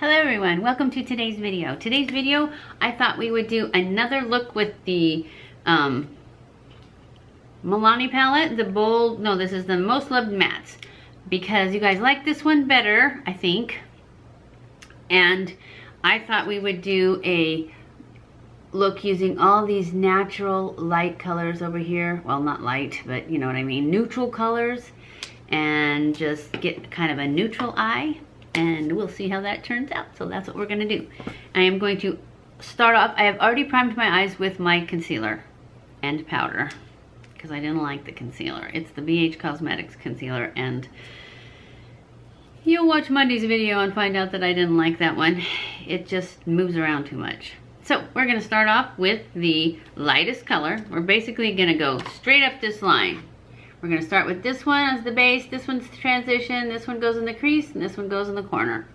Hello everyone, welcome to today's video. Today's video, I thought we would do another look with the Milani palette, this is the Most Loved Mattes, because you guys like this one better, I think, and I thought we would do a look using all these natural light colors over here. Well, not light, but you know what I mean, neutral colors, and just get kind of a neutral eye. And we'll see how that turns out. So that's what we're gonna do. I am going to start off, I have already primed my eyes with my concealer and powder because I didn't like the concealer. It's the BH Cosmetics concealer, and you'll watch Monday's video and find out that I didn't like that one. It just moves around too much. So we're gonna start off with the lightest color. We're basically gonna go straight up this line. We're gonna start with this one as the base, this one's the transition, this one goes in the crease, and this one goes in the corner.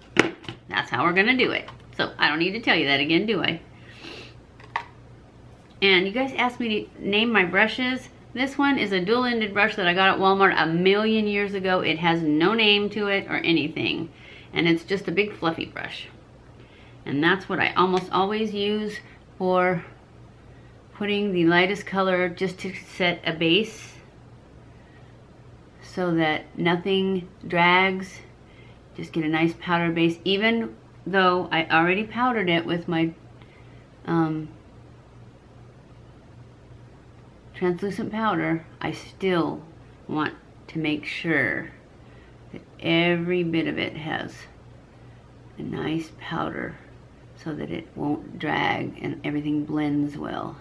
That's how we're gonna do it. So I don't need to tell you that again, do I? And you guys asked me to name my brushes. This one is a dual-ended brush that I got at Walmart a million years ago. It has no name to it or anything. And it's just a big fluffy brush. And that's what I almost always use for putting the lightest color, just to set a base, so that nothing drags. Just get a nice powder base, even though I already powdered it with my translucent powder. I still want to make sure that every bit of it has a nice powder so that it won't drag and everything blends well.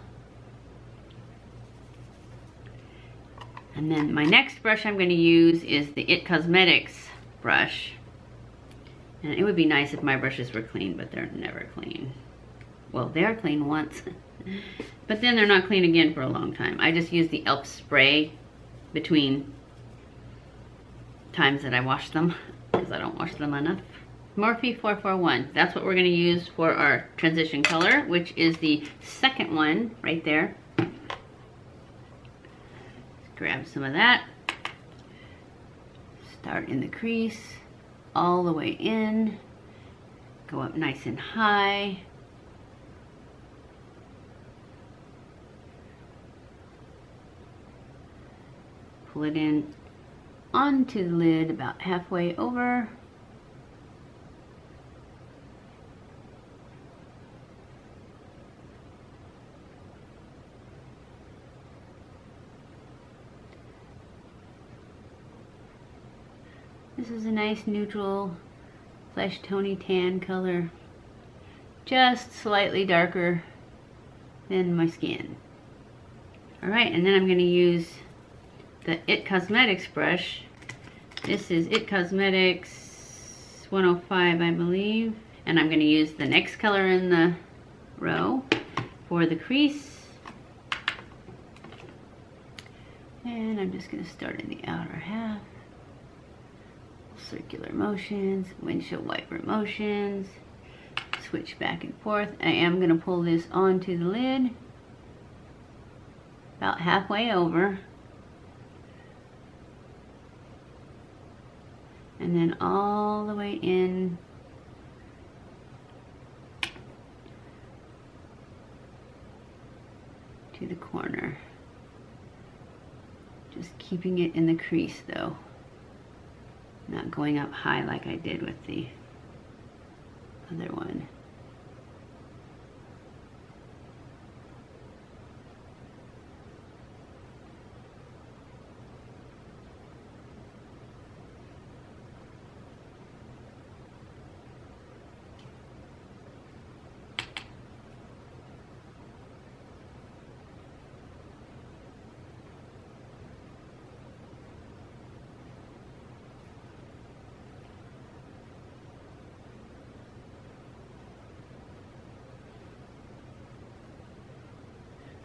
And then my next brush I'm going to use is the IT Cosmetics brush. And it would be nice if my brushes were clean, but they're never clean. Well, they are clean once, but then they're not clean again for a long time. I just use the e.l.f. spray between times that I wash them, because I don't wash them enough. Morphe 441, that's what we're going to use for our transition color, which is the second one right there. Grab some of that, start in the crease, all the way in, go up nice and high, pull it in onto the lid about halfway over, this is a nice neutral flesh tony tan color, just slightly darker than my skin. Alright, and then I'm going to use the IT Cosmetics brush. This is IT Cosmetics 105, I believe. And I'm going to use the next color in the row for the crease. And I'm just going to start in the outer half. Circular motions, windshield wiper motions, switch back and forth. I am going to pull this onto the lid about halfway over, and then all the way in to the corner, just keeping it in the crease though. Not going up high like I did with the other one.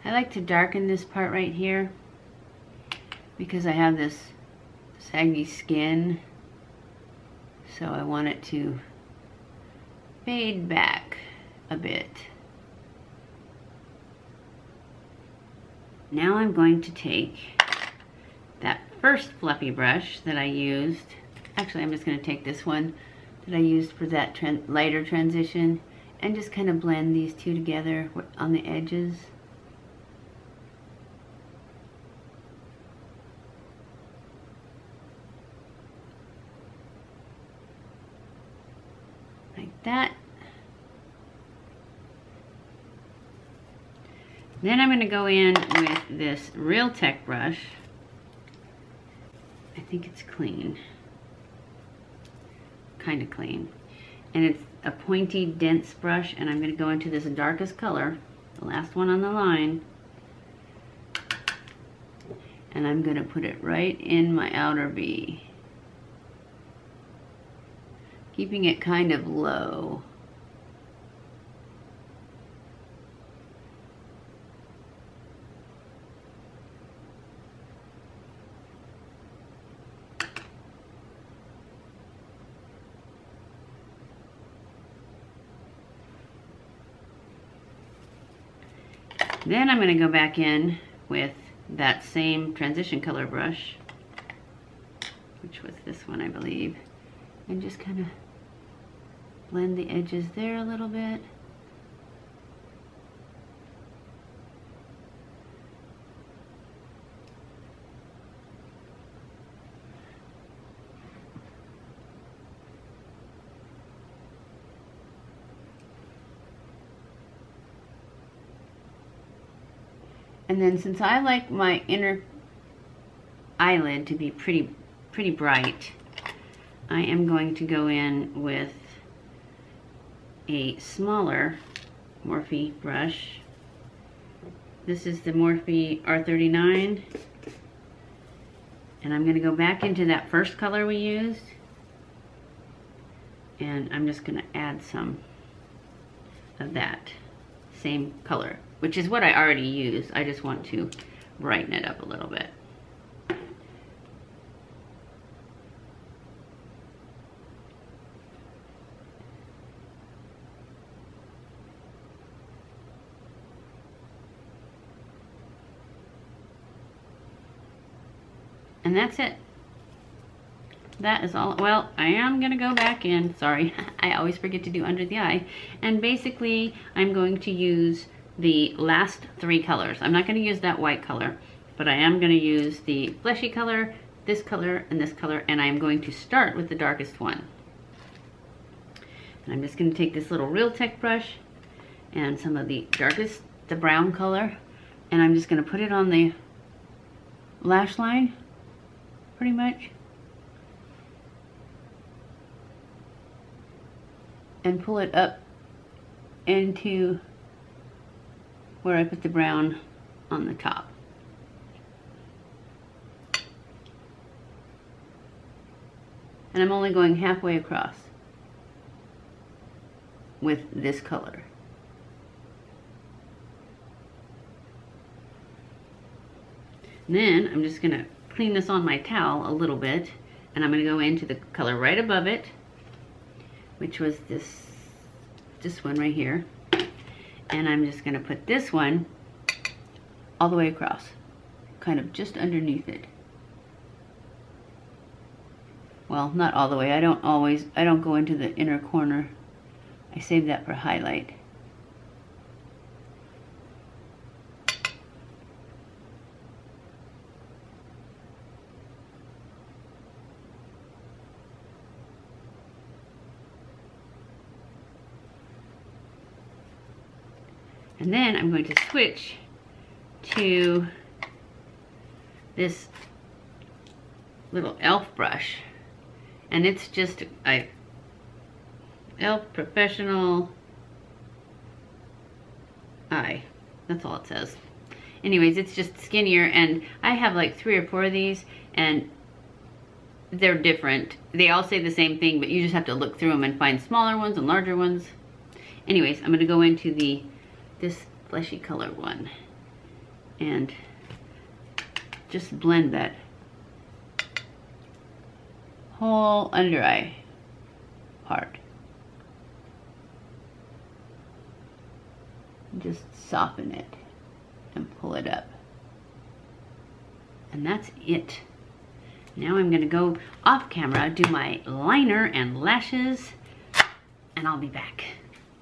I like to darken this part right here because I have this saggy skin, so I want it to fade back a bit. Now I'm going to take that first fluffy brush that I used. Actually, I'm just going to take this one that I used for that lighter transition, and just kind of blend these two together on the edges. Like that. Then I'm going to go in with this Real Tech brush. I think it's clean. Kind of clean. And it's a pointy, dense brush, and I'm going to go into this darkest color, the last one on the line. And I'm going to put it right in my outer V. Keeping it kind of low. Then I'm going to go back in with that same transition color brush, which was this one, I believe, and just kind of blend the edges there a little bit. And then since I like my inner eyelid to be pretty bright, I am going to go in with a smaller Morphe brush. This is the Morphe R39. And I'm going to go back into that first color we used. And I'm just going to add some of that same color, which is what I already used. I just want to brighten it up a little bit. And that's it. That is all. Well, I am going to go back in. Sorry, I always forget to do under the eye. And basically, I'm going to use the last three colors. I'm not going to use that white color, but I am going to use the fleshy color, this color, and this color, and I'm going to start with the darkest one. And I'm just going to take this little Real Tech brush and some of the darkest, the brown color, and I'm just going to put it on the lash line, pretty much. And pull it up into where I put the brown on the top. And I'm only going halfway across with this color. And then I'm just gonna clean this on my towel a little bit, and I'm gonna go into the color right above it, which was this one right here. And I'm just gonna put this one all the way across, kind of just underneath it. Well, not all the way. I don't go into the inner corner. I save that for highlight. And then I'm going to switch to this little e.l.f. brush. And it's just a e.l.f. Professional Eye. That's all it says. Anyways, it's just skinnier, and I have like 3 or 4 of these, and they're different. They all say the same thing, but you just have to look through them and find smaller ones and larger ones. Anyways, I'm going to go into this fleshy color one and just blend that whole under eye part. Just soften it and pull it up. And that's it. Now I'm gonna go off camera, do my liner and lashes, and I'll be back.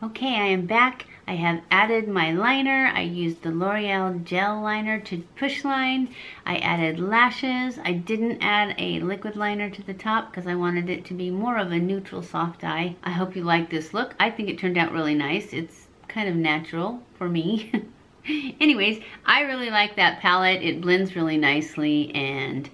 Okay, I am back. I have added my liner. I used the L'Oreal gel liner to push line. I added lashes. I didn't add a liquid liner to the top because I wanted it to be more of a neutral soft eye. I hope you like this look. I think it turned out really nice. It's kind of natural for me. Anyways, I really like that palette. It blends really nicely, and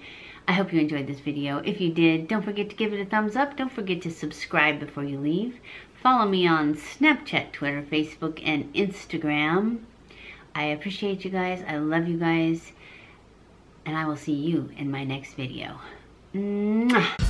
I hope you enjoyed this video. If you did, don't forget to give it a thumbs up. Don't forget to subscribe before you leave. Follow me on Snapchat, Twitter, Facebook, and Instagram. I appreciate you guys. I love you guys. And I will see you in my next video. Mwah.